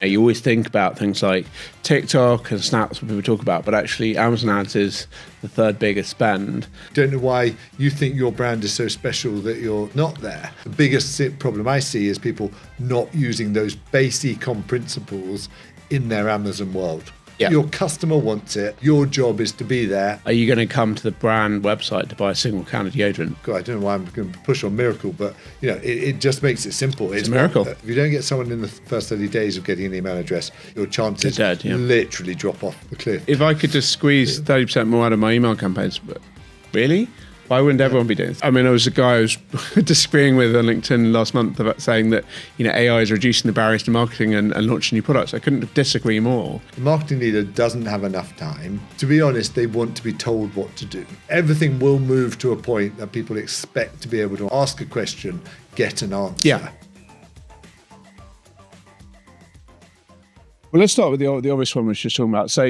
You always think about things like TikTok and Snaps, what people talk about, but actually Amazon ads is the third biggest spend. Don't know why you think your brand is so special that you're not there. The biggest problem I see is people not using those base e-com principles in their Amazon world. Yeah. Your customer wants it. Your job is to be there. Are you going to come to the brand website to buy a single can of deodorant? God, I don't know why I'm going to push on Miracle, but it just makes it simple. It's a miracle. If you don't get someone in the first 30 days of getting an email address, your chances dead, yeah. literally drop off the cliff. If I could just squeeze 30% more out of my email campaigns, but really? Why wouldn't everyone be doing this? I mean, there was a guy I was disagreeing with on LinkedIn last month about saying that AI is reducing the barriers to marketing and launching new products. I couldn't disagree more. The marketing leader doesn't have enough time. To be honest, they want to be told what to do. Everything will move to a point that people expect to be able to ask a question, get an answer. Yeah. Well, let's start with the obvious one we were just talking about. So,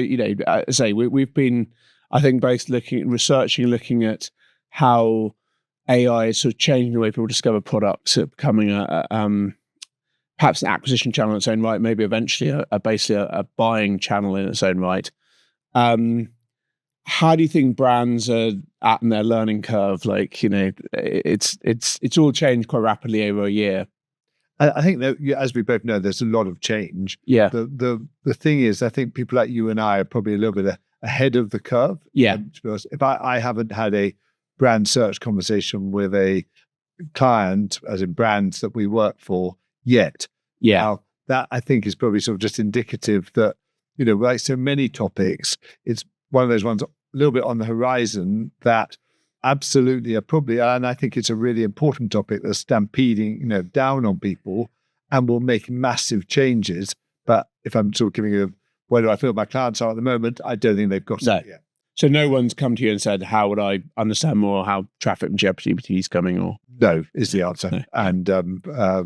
we've been, I think, both looking at how AI is sort of changing the way people discover products, becoming perhaps an acquisition channel in its own right, maybe eventually basically a buying channel in its own right. How do you think brands are at in their learning curve? It's all changed quite rapidly over a year. I think that, as we both know, there's a lot of change. Yeah. The thing is, I think people like you and I are probably a little bit ahead of the curve. Yeah. If I haven't had a brand search conversation with a client, as in brands that we work for, yet. Yeah. Now, that I think is probably sort of just indicative that, like so many topics, it's one of those ones a little bit on the horizon that absolutely are probably, and I think it's a really important topic that's stampeding, down on people and will make massive changes. But if I'm sort of giving you where do I feel my clients are at the moment, I don't think they've got it yet. So no one's come to you and said, how would I understand more how traffic from GPT is coming? Or no is the answer. No. And I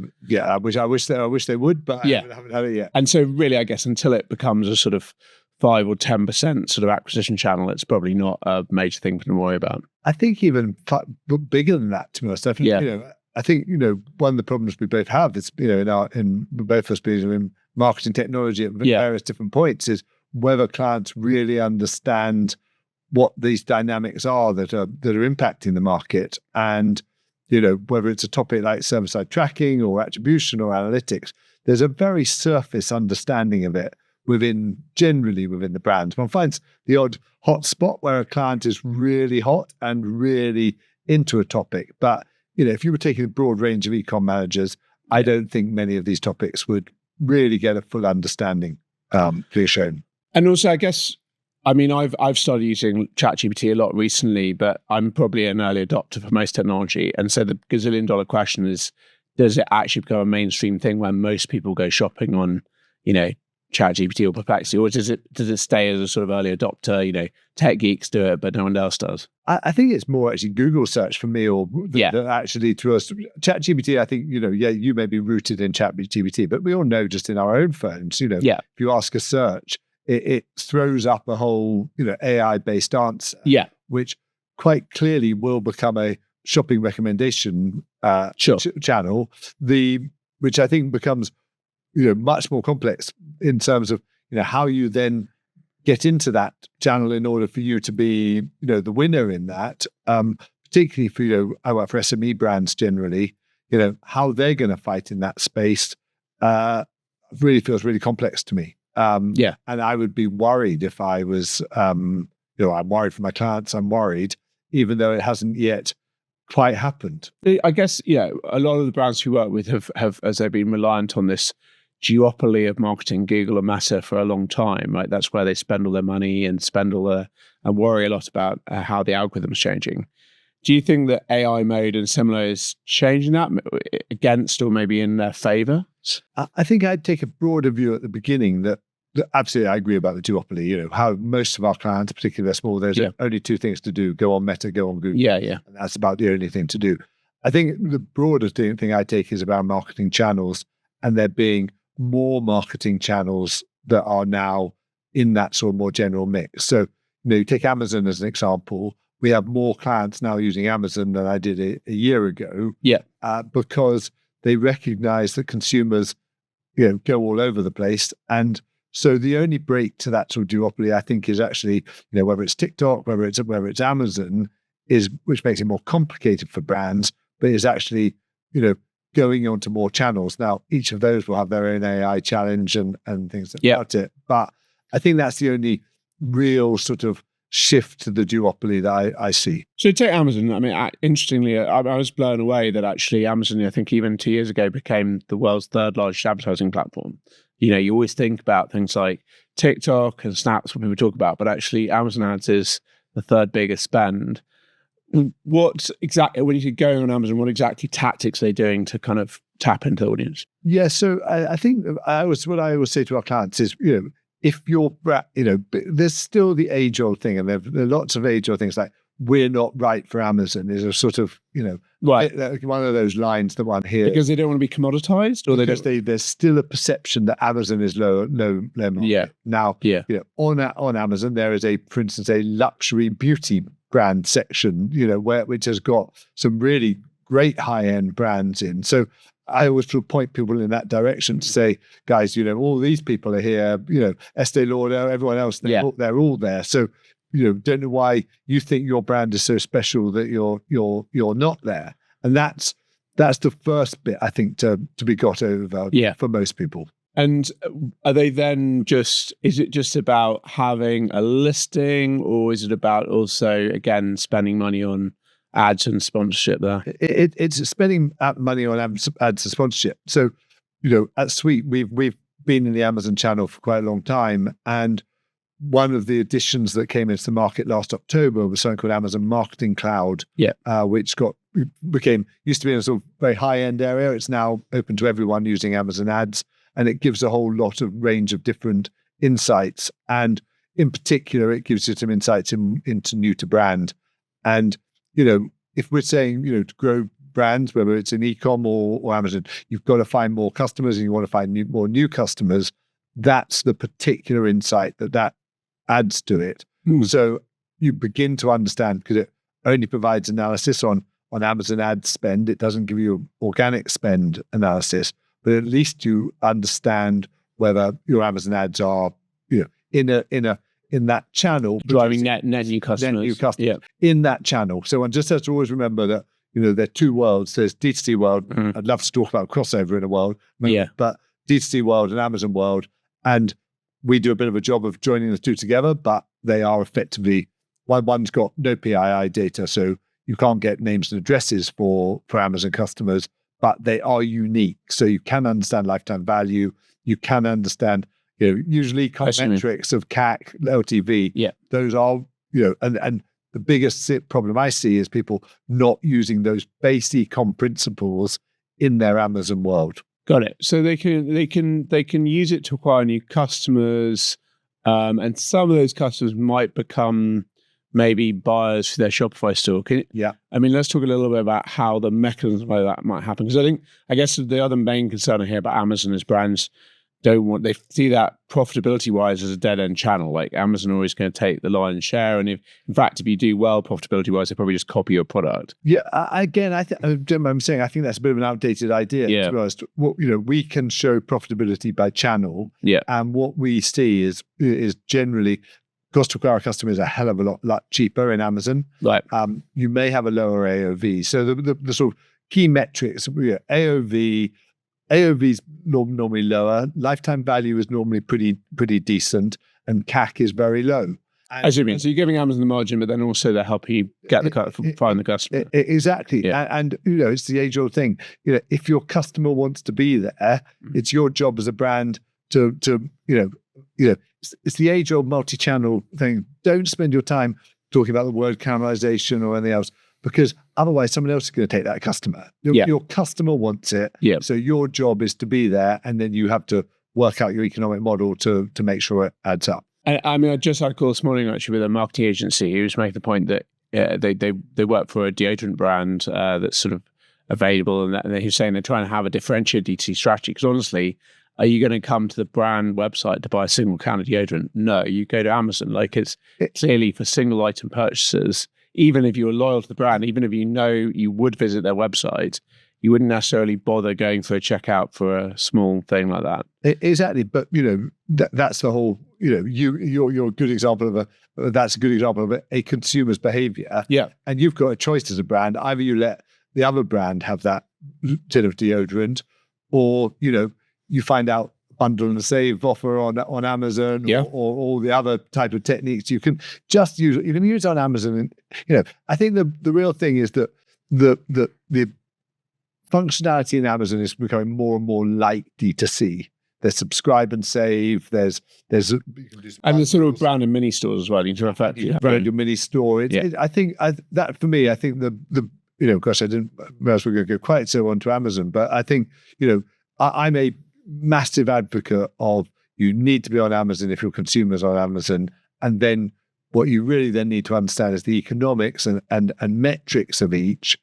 wish they would, but I haven't had it yet. And so really, I guess until it becomes a sort of 5 or 10% sort of acquisition channel, it's probably not a major thing to worry about. I think even bigger than that, to be honest. I think one of the problems we both have is in both of us being in marketing technology at various different points is whether clients really understand what these dynamics are that are impacting the market, and whether it's a topic like server-side tracking or attribution or analytics. There's a very surface understanding of it generally within the brand. One finds the odd hot spot where a client is really hot and really into a topic, but if you were taking a broad range of e-com managers, I don't think many of these topics would really get a full understanding clear shown. And also, I guess, I've started using ChatGPT a lot recently, but I'm probably an early adopter for most technology. And so the gazillion-dollar question is, does it actually become a mainstream thing where most people go shopping on, ChatGPT or Perplexity, or does it stay as a sort of early adopter? Tech geeks do it, but no one else does. I think it's more actually Google search for me, or actually to us. ChatGPT, I think you may be rooted in ChatGPT, but we all know just in our own phones, if you ask a search, it throws up a whole AI-based answer, which quite clearly will become a shopping recommendation channel. Which I think becomes much more complex in terms of how you then get into that channel in order for you to be the winner in that. Particularly for I work for SME brands generally. How they're going to fight in that space really feels really complex to me. And I would be worried if I was, I'm worried for my clients. I'm worried, even though it hasn't yet quite happened. I guess, a lot of the brands we work with have as they've been reliant on this duopoly of marketing, Google and Meta, for a long time, right? That's where they spend all their money and and worry a lot about how the algorithm is changing. Do you think that AI mode and similar is changing that against or maybe in their favor? I think I'd take a broader view at the beginning that absolutely I agree about the duopoly, how most of our clients, particularly they're small, there's only two things to do: go on Meta, go on Google. Yeah. And that's about the only thing to do. I think the broader thing I take is about marketing channels, and there being more marketing channels that are now in that sort of more general mix. So, you take Amazon as an example. We have more clients now using Amazon than I did a year ago. Yeah. Because they recognize that consumers go all over the place. And so the only break to that sort of duopoly, I think, is actually, whether it's TikTok, whether it's Amazon, which makes it more complicated for brands, but is actually, going on to more channels. Now, each of those will have their own AI challenge and things about it. But I think that's the only real sort of shift to the duopoly that I see. So take Amazon. I mean, interestingly, I was blown away that actually Amazon, I think even 2 years ago, became the world's third largest advertising platform. You always think about things like TikTok and Snaps when people talk about, but actually Amazon ads is the third biggest spend. What exactly, when you go on Amazon, what exactly tactics are they doing to kind of tap into the audience? Yeah, so I think what I always say to our clients is, if you're, there's still the age-old thing, and there are lots of age-old things like, we're not right for Amazon is a sort of, right, one of those lines, the one here. Because they don't want to be commoditized? Or there's still a perception that Amazon is low market. Yeah. Now, on Amazon, there is for instance, a luxury beauty brand section, which has got some really great high-end brands in. So I always sort of point people in that direction to say, guys, all these people are here, Estee Lauder, everyone else, they're all there. So, don't know why you think your brand is so special that you're not there. And that's the first bit, I think, to be got over for most people. And are they then is it just about having a listing, or is it about also, again, spending money on ads and sponsorship there? It's spending money on ads and sponsorship. So, at Suite, we've been in the Amazon channel for quite a long time. And one of the additions that came into the market last October was something called Amazon Marketing Cloud, which used to be in a sort of very high-end area. It's now open to everyone using Amazon ads. And it gives a whole lot of range of different insights. And in particular, it gives you some insights into new to brand. And, if we're saying, to grow brands, whether it's in e-com or Amazon, you've got to find more customers and you want to find more new customers. That's the particular insight that adds to it. So you begin to understand, because it only provides analysis on Amazon ad spend. It doesn't give you organic spend analysis. But at least you understand whether your Amazon ads are, in that channel, driving net new customers. In that channel. So one just has to always remember that there are two worlds. There's DTC world. I'd love to talk about crossover in a world, but DTC world and Amazon world, and we do a bit of a job of joining the two together. But they are effectively one's got no PII data, so you can't get names and addresses for Amazon customers. But they are unique. So you can understand lifetime value. You can understand, usually metrics of CAC, LTV. Yeah. Those are, and the biggest problem I see is people not using those base e-com principles in their Amazon world. Got it. So they can use it to acquire new customers, and some of those customers might become maybe buyers for their Shopify store. I mean, let's talk a little bit about how the mechanism of that might happen. Because I guess the other main concern I hear about Amazon is brands they see that profitability-wise as a dead-end channel. Like Amazon are always going to take the lion's share. And if you do well profitability-wise, they probably just copy your product. Yeah, again, I'm saying I think that's a bit of an outdated idea, to be honest. We can show profitability by channel. Yeah. And what we see is generally cost to acquire a customer is a hell of a lot cheaper in Amazon. Right. You may have a lower AOV. So the sort of key metrics, AOV is normally lower. Lifetime value is normally pretty decent, and CAC is very low. So you're giving Amazon the margin, but then also they're helping you find the customer. Exactly. Yeah. And it's the age-old thing. If your customer wants to be there, it's your job as a brand to it's the age-old multi-channel thing. Don't spend your time talking about the word cannibalization or anything else, because otherwise someone else is going to take that customer. Your customer wants it. Yeah. So your job is to be there, and then you have to work out your economic model to make sure it adds up. And I mean, I just had a call this morning actually with a marketing agency who was making the point that they work for a deodorant brand that's sort of available, and he's saying they're trying to have a differentiated DTC strategy. Because honestly, are you going to come to the brand website to buy a single can of deodorant? No, you go to Amazon. Like it's clearly for single item purchases. Even if you're loyal to the brand, even if you know you would visit their website, you wouldn't necessarily bother going for a checkout for a small thing like that. Exactly, but that's the whole. You're a good example of that's a good example of a consumer's behavior. Yeah, and you've got a choice as a brand. Either you let the other brand have that tin of deodorant, or you find out bundle and save offer on Amazon, or all the other type of techniques you can just use. You can use on Amazon, and I think the real thing is that the functionality in Amazon is becoming more and more like D2C. There's subscribe and save. There's and the sort of brand and mini stores as well. You can brand your mini store. I think that for me, I think the gosh, I didn't realize we were going to go quite so on to Amazon, but I think I'm a massive advocate of you need to be on Amazon if your consumers are on Amazon, and then what you really then need to understand is the economics and metrics of each.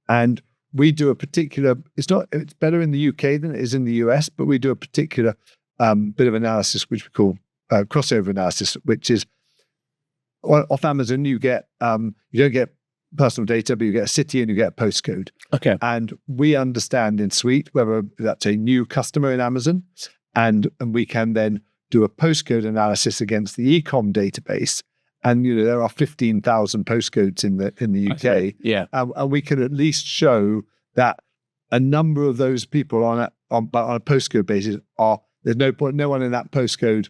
And we do a particular, it's better in the UK than it is in the US, but we do a particular bit of analysis, which we call crossover analysis, which is off Amazon, you don't get personal data, but you get a city and you get a postcode. Okay. And we understand in Suite whether that's a new customer in Amazon, and we can then do a postcode analysis against the e-com database. And there are 15,000 postcodes in the UK. Okay. Yeah, and we can at least show that a number of those people on a postcode basis there's no one in that postcode.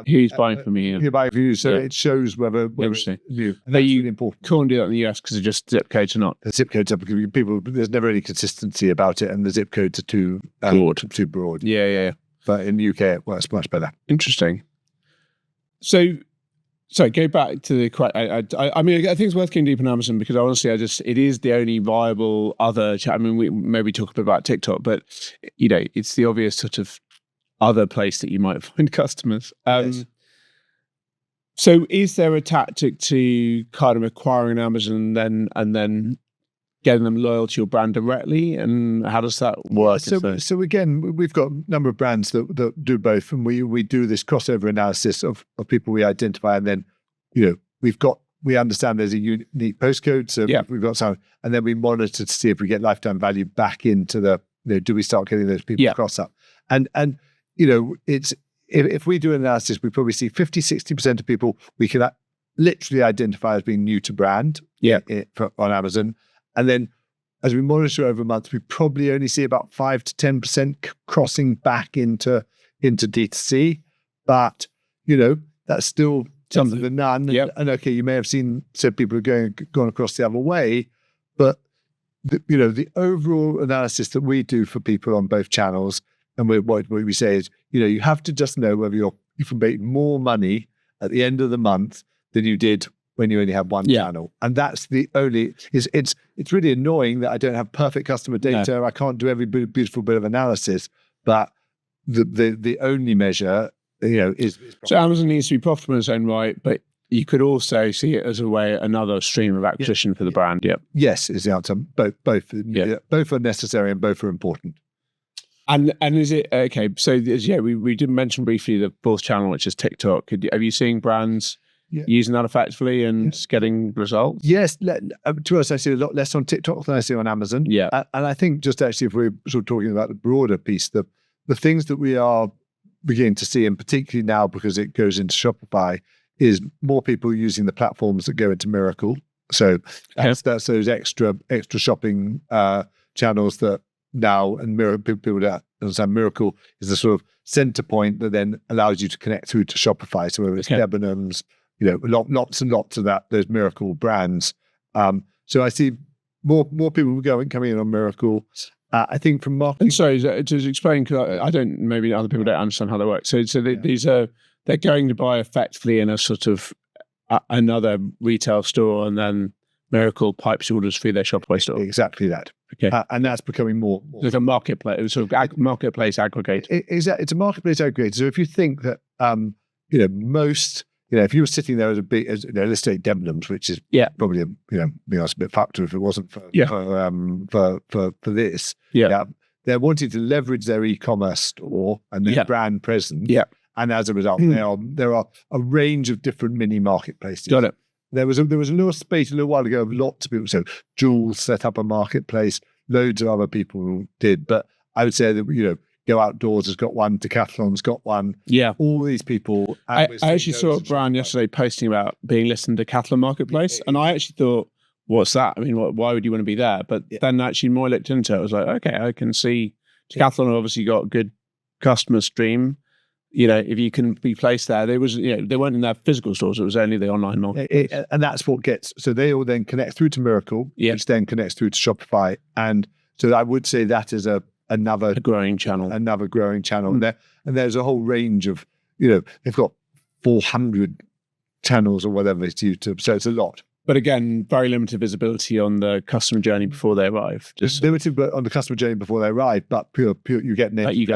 Who's buying from you? Who's buying from you? So it shows whether it's new. And that's really important. Can't do that in the US because it's just zip codes or not. The zip codes are because there's never any consistency about it, and the zip codes are too broad. Yeah. But in the UK, it works much better. Interesting. So go back to the. I mean, I think it's worth going deep on Amazon because honestly, it is the only viable other. I mean, we maybe talk a bit about TikTok, but it's the obvious sort of other place that you might find customers. Yes. So, is there a tactic to kind of acquiring Amazon and then getting them loyal to your brand directly, and how does that work? So again, we've got a number of brands that do both, and we do this crossover analysis of people we identify, and then we understand there's a unique postcode, so we've got some, and then we monitor to see if we get lifetime value back into the do we start getting those people across up, and it's if we do an analysis, we probably see 50-60% of people we can literally identify as being new to brand on Amazon. And then as we monitor over months, we probably only see about 5 to 10% crossing back into D2C. But, that's still something than none. Yep. And okay, you may have seen some people are gone across the other way. But, the overall analysis that we do for people on both channels, and what we say is, you have to just know whether you can make more money at the end of the month than you did when you only have one channel. And that's the only, it's really annoying that I don't have perfect customer data. No. I can't do every beautiful bit of analysis, but the only measure, is so Amazon needs to be profitable in its own right, but you could also see it as another stream of acquisition for the brand. Yep. Yes, is the answer. Both are necessary and both are important. And is it okay? So we did mention briefly the fourth channel, which is TikTok. Have you seen brands using that effectively and getting results? Yes. To us, I see a lot less on TikTok than I see on Amazon. Yeah. And I think just actually, if we're sort of talking about the broader piece, the things that we are beginning to see, and particularly now because it goes into Shopify, is more people using the platforms that go into Miracle. So that's those extra shopping channels that now, and people that understand Miracle is the sort of center point that then allows you to connect through to Shopify. So whether it's Debenhams, lots and lots of those Miracle brands. So I see more people coming in on Miracle. I think from marketing. And sorry, to explain, because I don't, maybe other people don't understand how they work. So these are, they're going to buy effectively in a sort of another retail store, and then Miracle pipes orders through their Shopify store. Exactly that. Okay. And that's becoming more. Like a marketplace, sort of marketplace aggregator. Exactly. It's a marketplace aggregator. So if you think that, most, if you were sitting there as let's say Debenhams, which is probably, being honest, a bit factor if it wasn't for this. Yeah. They're wanting to leverage their e-commerce store and their brand presence. Yeah. And as a result, there are a range of different mini marketplaces. Got it. There was a little space a little while ago of lots of people. So Jules set up a marketplace. loads of other people did. But I would say that, Go Outdoors has got one, Decathlon's got one. Yeah. All these people. I actually saw a brand yesterday posting about being listed in Decathlon Marketplace. And I actually thought, what's that? I mean, why would you want to be there? But then actually more I looked into it, I was like, okay, I can see Decathlon obviously got a good customer stream. If you can be placed there, there was, they weren't in their physical stores. It was only the online market. And that's what so they all then connect through to Miracle, which then connects through to Shopify. And so I would say that is another growing channel. And there's a whole range of, they've got 400 channels or whatever it's YouTube. So it's a lot. But again, very limited visibility on the customer journey before they arrive. Just limited on the customer journey before they arrive, but pure you get names, you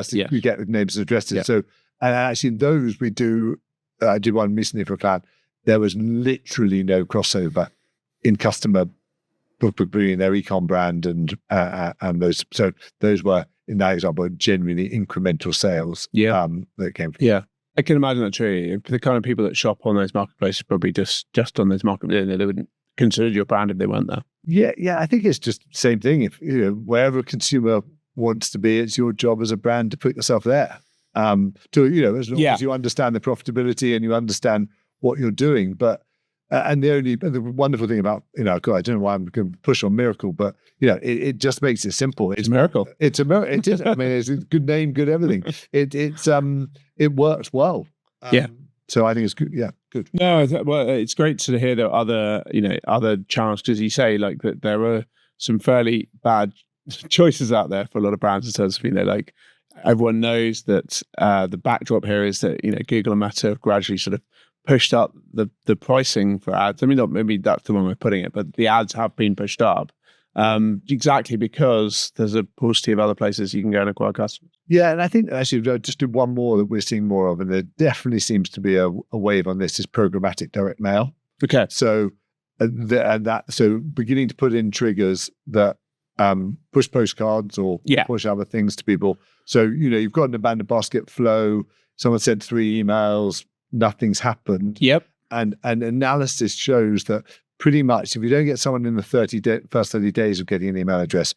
get names and addresses. Yeah. So, and actually those we do, I did one recently for a client, there was literally no crossover in customer bringing their ecom brand and those. So those were, in that example, genuinely incremental sales that came from. Yeah. I can imagine that true. The kind of people that shop on those marketplaces probably just on those marketplaces, they wouldn't consider your brand if they weren't there. Yeah. I think it's just the same thing. If wherever a consumer wants to be, it's your job as a brand to put yourself there. As long as you understand the profitability and you understand what you're doing. But and the wonderful thing about God, I don't know why I'm going to push on Miracle, but it just makes it simple. It's Miracle. It's a miracle. It is. I mean, it's a good name, good everything. It works well. So I think it's good. Yeah, good. No, well, it's great to hear that other channels, because you say like that there are some fairly bad choices out there for a lot of brands in terms of like everyone knows that the backdrop here is that Google and Meta have gradually sort of pushed up the pricing for ads. I mean, maybe that's the one we're putting it, but the ads have been pushed up exactly because there's a paucity of other places you can go and acquire customers. Yeah, and I think actually just do one more that we're seeing more of, and there definitely seems to be a wave on this, is programmatic direct mail. Okay. So so beginning to put in triggers that push postcards or push other things to people. So you've got an abandoned basket flow. Someone sent 3 emails. Nothing's happened. Yep. And analysis shows that pretty much if you don't get someone in the first 30 days of getting an email address,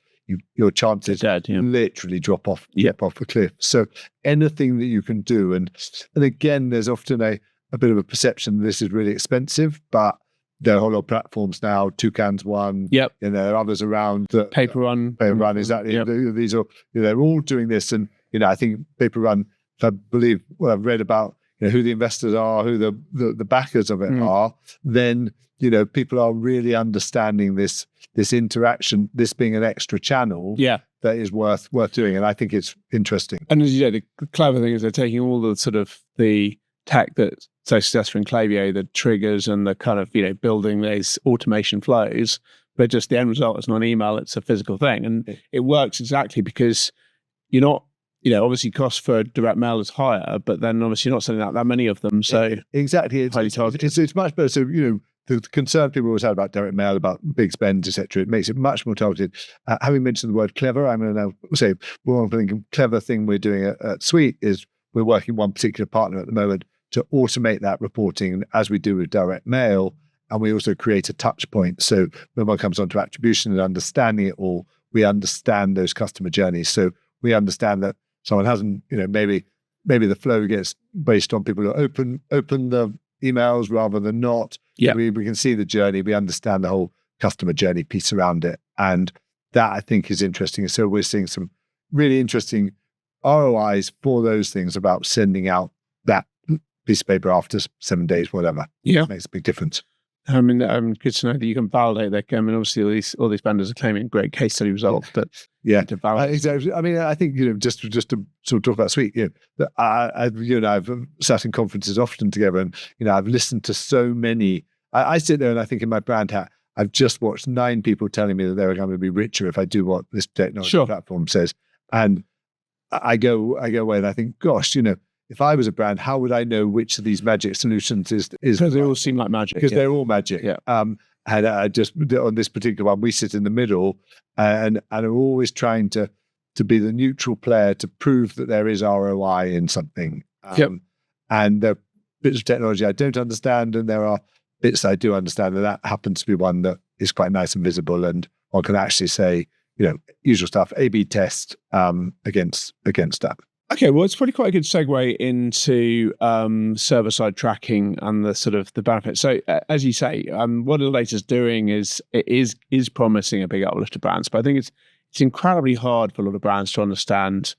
your chances literally drop off a cliff. So anything that you can do, and again, there's often a bit of a perception that this is really expensive, but there are a whole lot of platforms now. Toucan's one. Yep. There are others around. Paper Run, exactly. Yep. These are they're all doing this, and I think Paper Run. If I believe what I've read about who the investors are, who the backers of it are, then people are really understanding this interaction, this being an extra channel that is worth doing, and I think it's interesting. And as you know, the clever thing is they're taking all the sort of the tech that's so successful in Clavio, the triggers and the kind of building these automation flows, but just the end result is not an email; it's a physical thing, and it works exactly because you're not. Obviously cost for direct mail is higher, but then obviously you're not sending out that many of them. So exactly, it's highly targeted. It's much better. So, the concern people always had about direct mail, about big spends, etc., it makes it much more targeted. Having mentioned the word clever, I'm going to now say one clever thing we're doing at Suite is we're working with one particular partner at the moment to automate that reporting as we do with direct mail. And we also create a touch point. So when one comes onto attribution and understanding it all, we understand those customer journeys. So we understand that someone hasn't, maybe the flow gets based on people who open the emails rather than not. Yeah. We can see the journey. We understand the whole customer journey piece around it. And that I think is interesting. So we're seeing some really interesting ROIs for those things about sending out that piece of paper after 7 days, whatever. Yeah. It makes a big difference. I mean, good to know that you can validate that. I mean, obviously, all these vendors are claiming great case study results, but to validate. Exactly. I mean, I think just to sort of talk about Suite, I've sat in conferences often together, and I've listened to so many. I sit there and I think in my brand hat, I've just watched 9 people telling me that they're going to be richer if I do what this technology platform says, and I go away and I think, gosh, if I was a brand, how would I know which of these magic solutions is? Because they all seem like magic. Because they're all magic. Yeah. And just on this particular one, we sit in the middle, and are always trying to be the neutral player to prove that there is ROI in something. And there are bits of technology I don't understand, and there are bits I do understand, and that happens to be one that is quite nice and visible, and one can actually say, usual stuff, A/B test against that. Okay, well, it's probably quite a good segue into server-side tracking and the sort of the benefits. So, as you say, what Littledata is doing is promising a big uplift to brands, but I think it's incredibly hard for a lot of brands to understand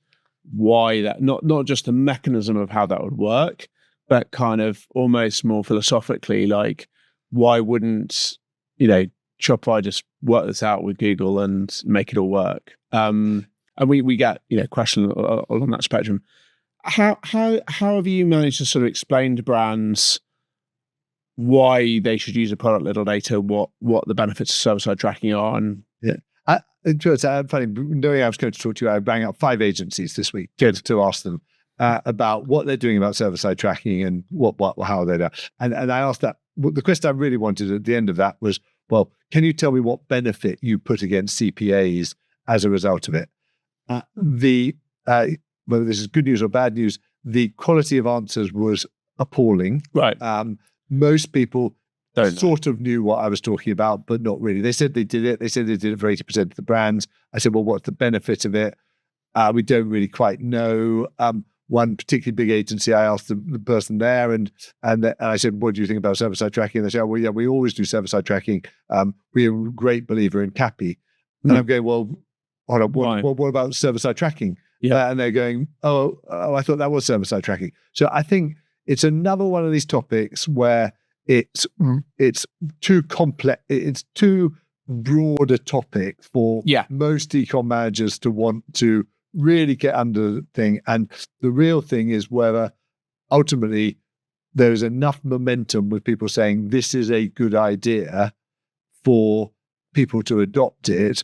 why that, not just the mechanism of how that would work, but kind of almost more philosophically, like why wouldn't Shopify just work this out with Google and make it all work? And we get questions along that spectrum. How have you managed to sort of explain to brands why they should use a product Littledata, what the benefits of server-side tracking are? And it's funny, knowing I was going to talk to you, I rang up 5 agencies this week to ask them about what they're doing about server-side tracking and how they're doing. And I asked that. The question I really wanted at the end of that was, well, can you tell me what benefit you put against CPAs as a result of it? Whether this is good news or bad news, the quality of answers was appalling. Right. Most people sort of knew what I was talking about, but not really. They said they did it. They said they did it for 80% of the brands. I said, well, what's the benefit of it? We don't really quite know. One particularly big agency, I asked the person there, and I said, what do you think about server-side tracking? And they said, oh, well, yeah, we always do server-side tracking. We're a great believer in CAPI. And I'm going, well, hold on, what about server-side tracking? Yeah. And they're going, oh, I thought that was server-side tracking. So I think it's another one of these topics where it's too complex, it's too broad a topic for most e-com managers to want to really get under the thing. And the real thing is whether ultimately there is enough momentum with people saying this is a good idea for people to adopt it,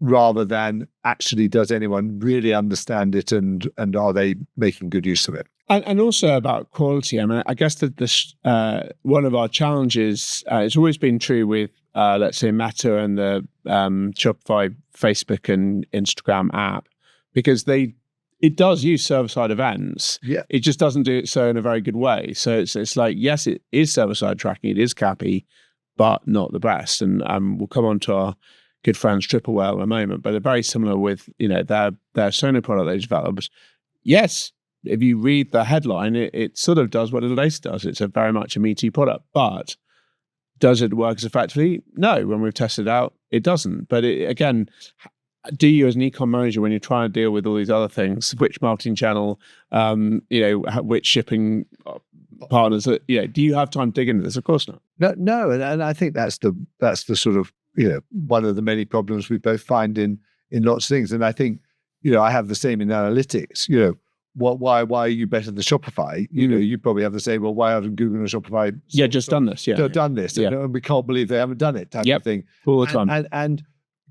rather than actually does anyone really understand it and are they making good use of it? And also about quality. I mean, I guess that one of our challenges, it's always been true with, let's say, Meta and the Shopify, Facebook and Instagram app, because it does use server-side events. Yeah. It just doesn't do it so in a very good way. So it's like, yes, it is server-side tracking, it is CAPI, but not the best. And we'll come on to our good friends Triple Whale in a moment, but they're very similar with their Sono product they developed. Yes, if you read the headline, it sort of does what Littledata does. It's very much a Me Too product, but does it work as effectively? No. When we've tested it out, it doesn't. But again, do you as an e-com manager, when you're trying to deal with all these other things, which marketing channel, which shipping partners, do you have time to dig into this? Of course not. No, and I think that's the sort of one of the many problems we both find in lots of things. And I think I have the same in analytics. Why are you better than Shopify? You probably have the same. Well, why haven't Google and Shopify done this? Done this, and we can't believe they haven't done it. Type of thing all the time. And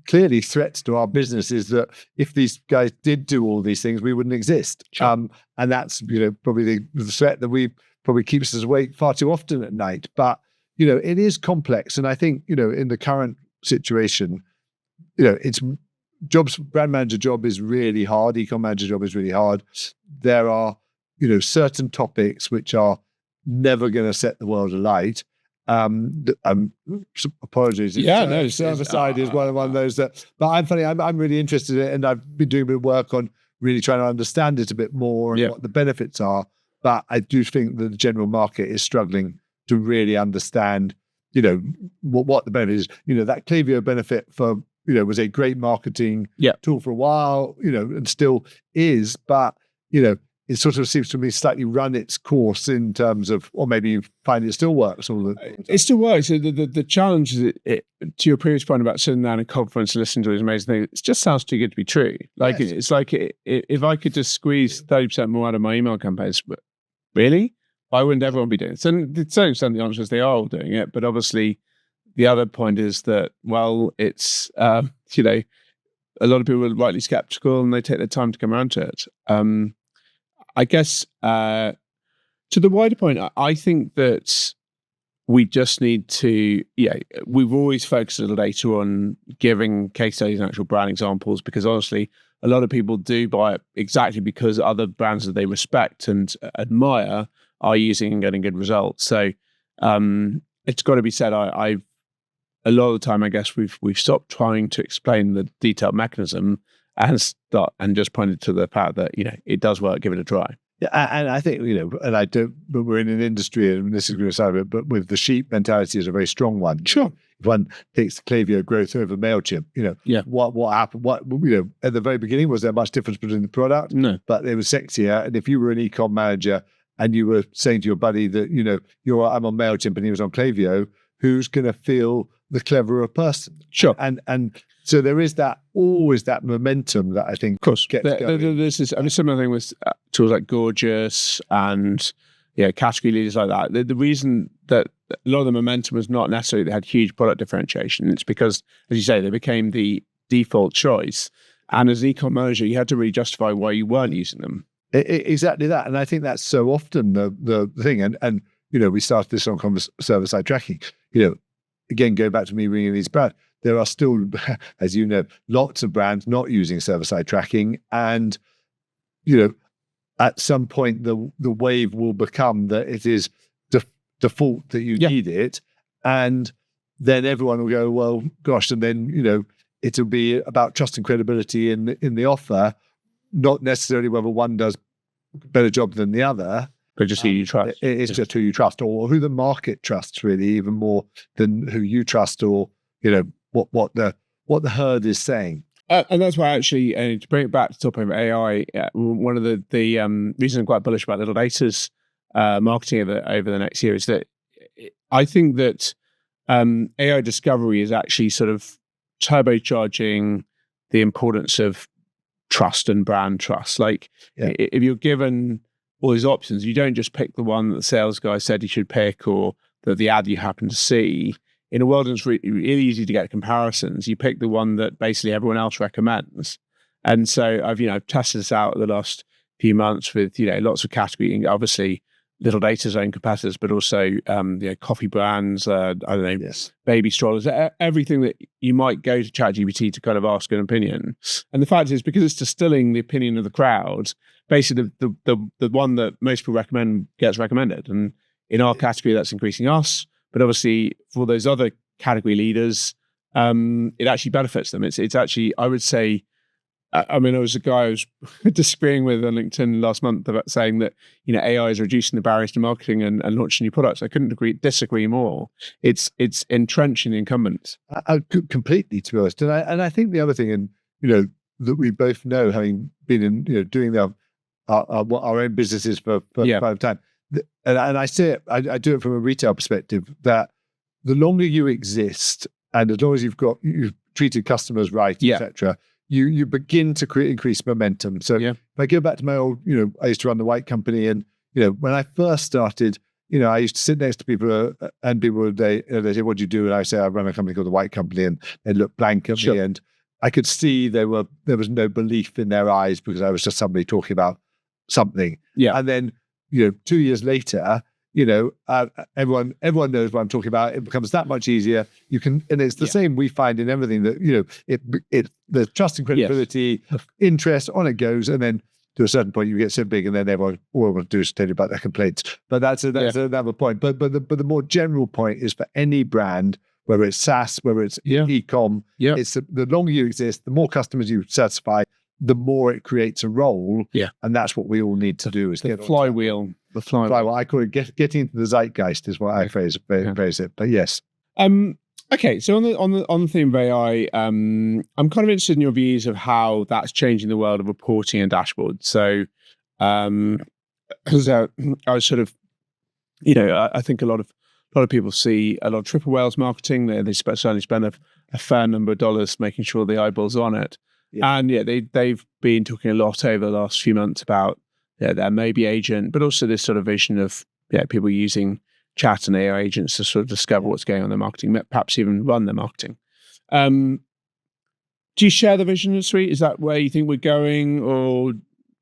clearly, threats to our business is that if these guys did do all these things, we wouldn't exist. Sure. And that's probably the threat that we probably keeps us awake far too often at night. But it is complex, and I think in the current situation, it's brand manager job is really hard. E-com manager job is really hard. There are, certain topics which are never going to set the world alight. Apologies. Server side is one of those that, but I'm really interested in it, and I've been doing a bit of work on really trying to understand it a bit more and what the benefits are. But I do think that the general market is struggling to really understand, what the benefit is. That Clavio benefit for, was a great marketing tool for a while, and still is, but, it sort of seems to me slightly run its course in terms of, or maybe you find it still works. It still works. The challenge is, to your previous point about sitting down in a conference and listening to these amazing things, it just sounds too good to be true. Like, it's like if I could just squeeze 30% more out of my email campaigns, really? Why wouldn't everyone be doing it? So to some extent, the answer is they are all doing it. But obviously, the other point is that, well, it's, a lot of people are rightly skeptical and they take their time to come around to it. I guess to the wider point, I think that we just need to, we've always focused a little data on giving case studies and actual brand examples, because honestly, a lot of people do buy it exactly because other brands that they respect and admire are using and getting good results. So it's got to be said, I've a lot of the time, I guess we've stopped trying to explain the detailed mechanism and just pointed to the fact that it does work. Give it a try. Yeah, and I think and I don't. But we're in an industry, and this is going to sound a bit, but with the sheep mentality is a very strong one. Sure. If one takes Clavio growth over MailChimp, what happened? At the very beginning, was there much difference between the product? No, but it was sexier. And if you were an e-com manager and you were saying to your buddy that I'm on MailChimp and he was on Clavio, who's going to feel the cleverer person? Sure. And so there is always that momentum that I think, of course, gets going. This is similar thing with tools like Gorgeous and category leaders like that. The reason that a lot of the momentum was not necessarily they had huge product differentiation. It's because, as you say, they became the default choice. And as an e-com manager, you had to really justify why you weren't using them. Exactly that. And I think that's so often the thing. And we started this on server-side tracking. Again, going back to me ringing these brands, there are still, as you know, lots of brands not using server-side tracking. And, at some point, the wave will become that it is default that you need it. And then everyone will go, well, gosh, and then, it'll be about trust and credibility in the offer, not necessarily whether one does a better job than the other. But just who you trust. It's just who you trust, or who the market trusts, really, even more than who you trust, or what the herd is saying. And that's why actually, to bring it back to talking about AI, one of the reasons I'm quite bullish about Littledata's marketing over the next year is that I think that AI discovery is actually sort of turbocharging the importance of trust and brand trust. Like, if you're given all these options, you don't just pick the one that the sales guy said you should pick, or that the ad you happen to see. In a world that's really easy to get comparisons, you pick the one that basically everyone else recommends. And so I've tested this out the last few months with lots of category, obviously Littledata's own competitors, but also coffee brands, baby strollers, everything that you might go to ChatGPT to kind of ask an opinion. And the fact is, because it's distilling the opinion of the crowd, basically the one that most people recommend gets recommended. And in our category, that's increasing us. But obviously, for those other category leaders, it actually benefits them. It's actually, I would say, there was a guy I was disagreeing with on LinkedIn last month about saying that AI is reducing the barriers to marketing and launching new products. I couldn't disagree more. It's entrenching the incumbents. Completely, to be honest. And I think the other thing, that we both know, having been in doing our own businesses for quite time. And I say it, I do it from a retail perspective, that the longer you exist, and as long as you've treated customers right, etc., you begin to increase momentum. So if I go back to my old, I used to run the White Company, and when I first started, I used to sit next to people, and people would they say, "What do you do?" And I say, "I run a company called the White Company," and they look blank at me, and I could see there was no belief in their eyes, because I was just somebody talking about something. And then 2 years later, everyone knows what I'm talking about. It becomes that much easier. You can, and it's the same we find in everything, that the trust and credibility, interest, on it goes, and then to a certain point you get so big, and then everyone all they want to do is tell you about their complaints. But that's another point. But the more general point is, for any brand, whether it's SaaS, whether it's e-com, it's the longer you exist, the more customers you satisfy, the more it creates a role. And that's what we all need to do. Is the flywheel. The flywheel. I call it getting into the zeitgeist is what I phrase it. But yes. Okay, so on the theme of AI, I'm kind of interested in your views of how that's changing the world of reporting and dashboards. So, because I was sort of, I think a lot of people see a lot of Triple Whale's marketing. They certainly spend a fair number of dollars making sure the eyeballs are on it. And they've been talking a lot over the last few months about their maybe agent, but also this sort of vision of people using chat and AI agents to sort of discover what's going on in their marketing, perhaps even run their marketing. Do you share the vision, Sweet? Is that where you think we're going, or a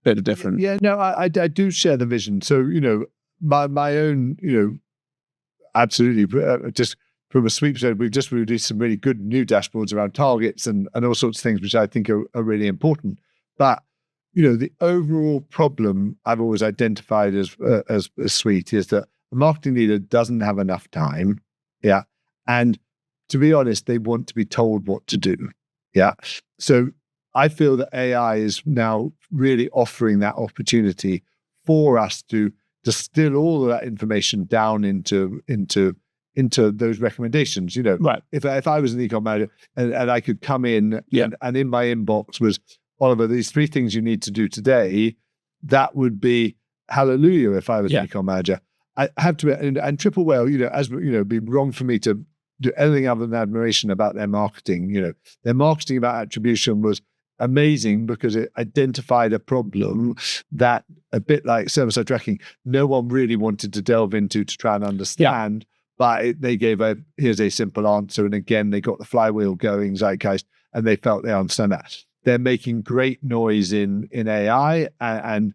bit of different? Yeah, no, I do share the vision. So my own absolutely just. From a sweep side, we've just released some really good new dashboards around targets and all sorts of things, which I think are really important. But the overall problem I've always identified as sweet is that a marketing leader doesn't have enough time, and to be honest, they want to be told what to do. Yeah. So I feel that AI is now really offering that opportunity for us to distill all of that information down into those recommendations. Right. If I was an e-com manager and I could come in and in my inbox was, Oliver, these 3 things you need to do today, that would be hallelujah if I was an e-com manager. I have to, and Triple Whale, it'd be wrong for me to do anything other than admiration about their marketing. Their marketing about attribution was amazing because it identified a problem that, a bit like server-side tracking, no one really wanted to delve into to try and understand. But they gave here's a simple answer. And again, they got the flywheel going, zeitgeist, and they felt they understand that. They're making great noise in AI. And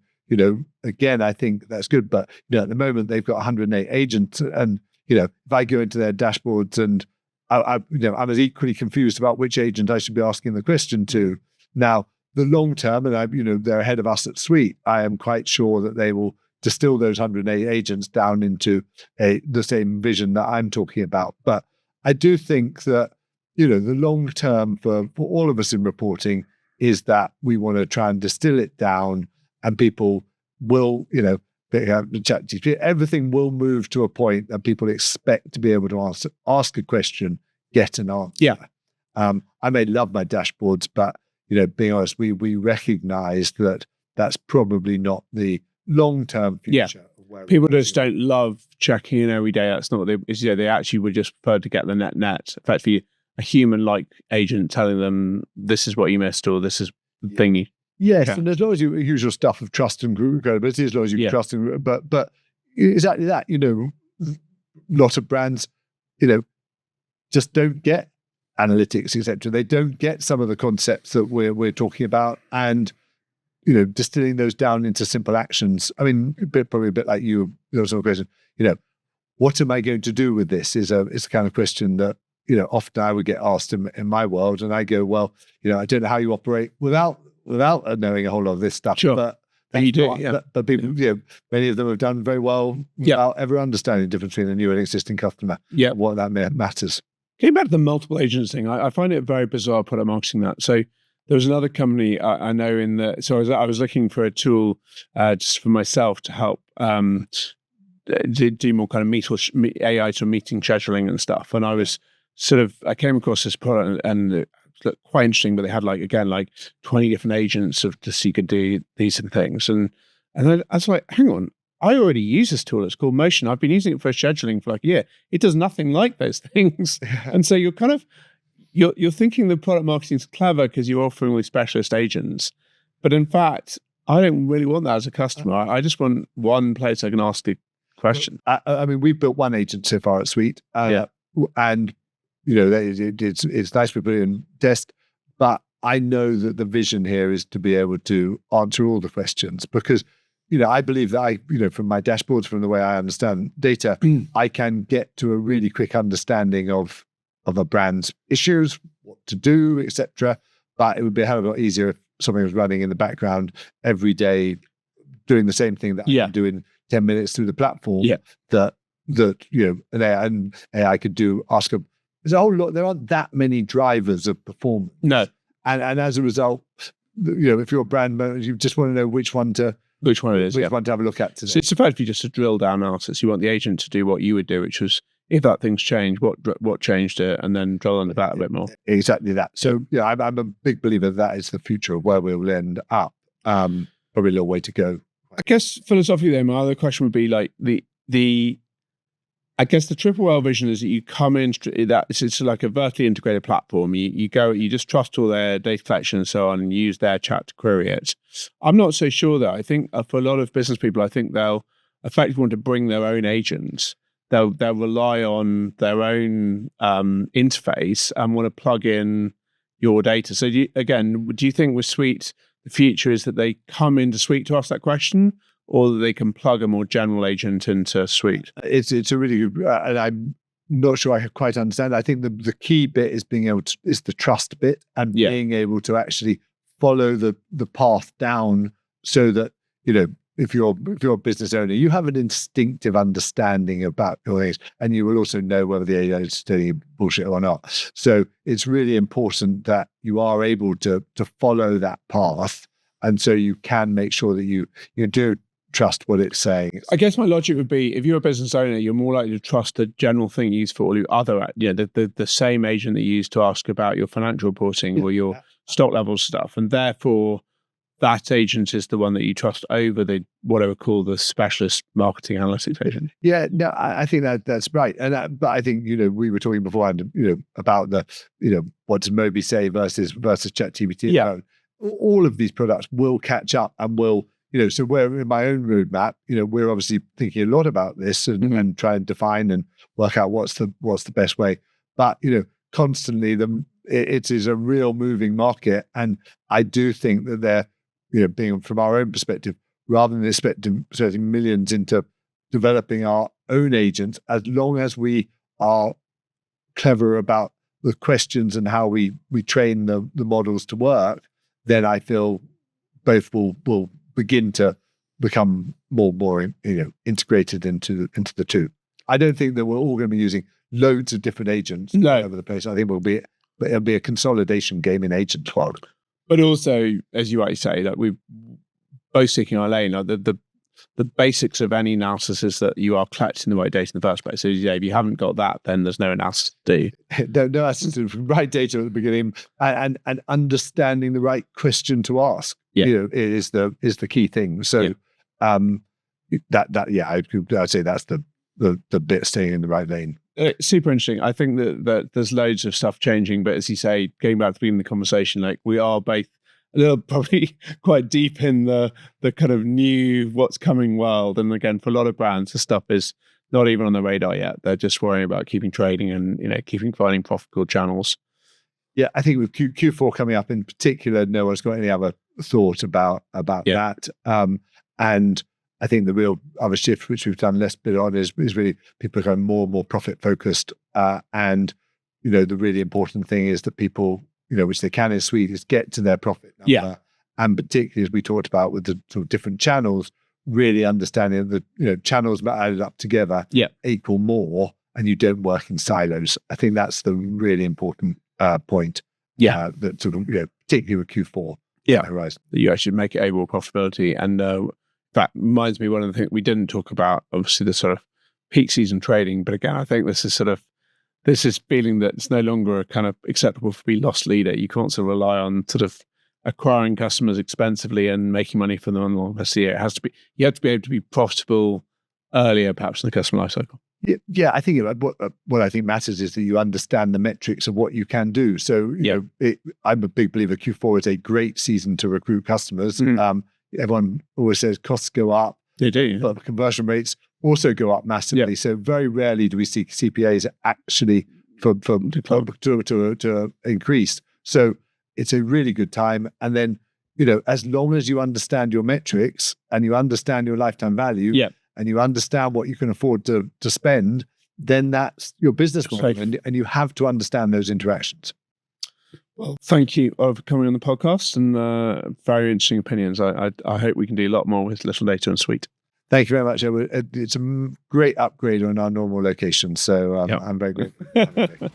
again, I think that's good. But, at the moment, they've got 108 agents. And, if I go into their dashboards and I'm as equally confused about which agent I should be asking the question to. Now, the long term, and they're ahead of us at Suite, I am quite sure that they will distill those 108 agents down into the same vision that I'm talking about. But I do think that, the long term for all of us in reporting is that we want to try and distill it down, and people will, everything will move to a point that people expect to be able to ask a question, get an answer. Yeah. I may love my dashboards, but, being honest, we recognize that that's probably not the long-term future. Yeah. People just don't love checking in every day. That's not what they actually would just prefer to get the net. Effectively, a human-like agent telling them this is what you missed or this is the thing you... Yes, and as long as you usual stuff of trust and credibility, as long as you trust and but exactly that, a lot of brands, just don't get analytics, etc. They don't get some of the concepts that we're talking about, and distilling those down into simple actions. I mean, probably a bit like you, sort of question. What am I going to do with this? Is a kind of question that often I would get asked in my world, and I go, well, I don't know how you operate without knowing a whole lot of this stuff. Sure. But you do, but people, many of them have done very well without ever understanding the difference between a new and existing customer. Yeah, what that matters. Getting back to the multiple agents thing, I find it very bizarre product marketing that. So there was another company I know so I was looking for a tool just for myself to help do more kind of AI to meeting scheduling and stuff. And I was I came across this product and it looked quite interesting, but they had like 20 different agents so you could do these things. And then I was like, hang on, I already use this tool. It's called Motion. I've been using it for scheduling for like a year. It does nothing like those things. And so you're kind of, you're thinking the product marketing is clever because you're offering all these specialist agents. But in fact, I don't really want that as a customer. I just want one place I can ask a question. I mean, we've built one agent so far at Suite. And, it's nice for putting in test, but I know that the vision here is to be able to answer all the questions because, I believe that from my dashboards, from the way I understand data, I can get to a really quick understanding of a brand's issues, what to do, etc. But it would be a hell of a lot easier if something was running in the background every day, doing the same thing that I can do in 10 minutes through the platform. That an AI could do. There's a whole lot. There aren't that many drivers of performance. No, and as a result, if you're a brand manager, you just want to know which one it is, which one to have a look at today. So it's effectively just a drill down analysis. You want the agent to do what you would do, which was if that thing's changed, what changed it, and then drill into that a bit more. Exactly that. So I'm a big believer that is the future of where we'll end up. Probably a little way to go. I guess philosophically, then, my other question would be like I guess the Triple Whale vision is that you come in that it's like a vertically integrated platform. You just trust all their data collection and so on, and use their chat to query it. I'm not so sure though. I think for a lot of business people, I think they'll effectively want to bring their own agents. They'll rely on their own interface and want to plug in your data. So do you think with Suite the future is that they come into Suite to ask that question, or they can plug a more general agent into Suite? It's a really good, and I'm not sure I quite understand. I think the key bit is is the trust bit and being able to actually follow the path down so that, if you're a business owner, you have an instinctive understanding about your things, and you will also know whether the AI is telling you bullshit or not. So it's really important that you are able to follow that path, and so you can make sure that you do trust what it's saying. I guess my logic would be, if you're a business owner, you're more likely to trust the general thing you use for all your other, the same agent that you use to ask about your financial reporting or your stock level stuff, and therefore that agent is the one that you trust over the what I would call the specialist marketing analytics agent. Yeah, no, I think that's right, and but I think we were talking beforehand, about the what does Moby say versus ChatGPT. Yeah, all of these products will catch up and will. So we're in my own roadmap. We're obviously thinking a lot about this and try and define and work out what's the best way. But constantly, it is a real moving market, and I do think that they're, being from our own perspective, rather than expecting millions into developing our own agents, as long as we are clever about the questions and how we train the models to work, then I feel both will begin to become more integrated into the two. I don't think that we're all going to be using loads of different agents over the place. I think it'll be a consolidation game in agent world. But also, as you rightly say, that we're both seeking our lane. The basics of any analysis is that you are collecting the right data in the first place. So if you haven't got that, then there's no analysis to do. no analysis to right data at the beginning, and understanding the right question to ask. Is the key thing. So I'd say that's the bit staying in the right lane. Super interesting. I think that there's loads of stuff changing, but as you say, getting back to the beginning of the conversation, like we are both a little probably quite deep in the kind of new what's coming world. And again, for a lot of brands, the stuff is not even on the radar yet. They're just worrying about keeping trading and keeping finding profitable channels. Yeah, I think with Q4 coming up in particular, no one's got any other thought about that. And I think the real other shift, which we've done less bit on, is really people becoming more and more profit focused. And the really important thing is that people, which they can in Sweden, is get to their profit number. Yeah. And particularly as we talked about with the sort of different channels, really understanding that channels added up together equal more, and you don't work in silos. I think that's the really important point. That sort of particularly with Q4. Horizon. That you actually make it overall profitability. And that reminds me, one of the things we didn't talk about, obviously the sort of peak season trading, but again, I think this is feeling that it's no longer a kind of acceptable to be loss leader. You can't sort of rely on sort of acquiring customers expensively and making money from them on the long year. It has to be, you have to be able to be profitable earlier, perhaps in the customer life cycle. Yeah, I think what I think matters is that you understand the metrics of what you can do. So, I'm a big believer Q4 is a great season to recruit customers. Everyone always says costs go up. They do. But conversion rates also go up massively. So very rarely do we see CPAs actually to increase. So it's a really good time. And then, as long as you understand your metrics and you understand your lifetime value, and you understand what you can afford to spend, then that's your business model, and you have to understand those interactions. Well, thank you for coming on the podcast, and very interesting opinions. I hope we can do a lot more with Littledata and Suite. Thank you very much. It's a great upgrade on our normal location, so I'm very grateful.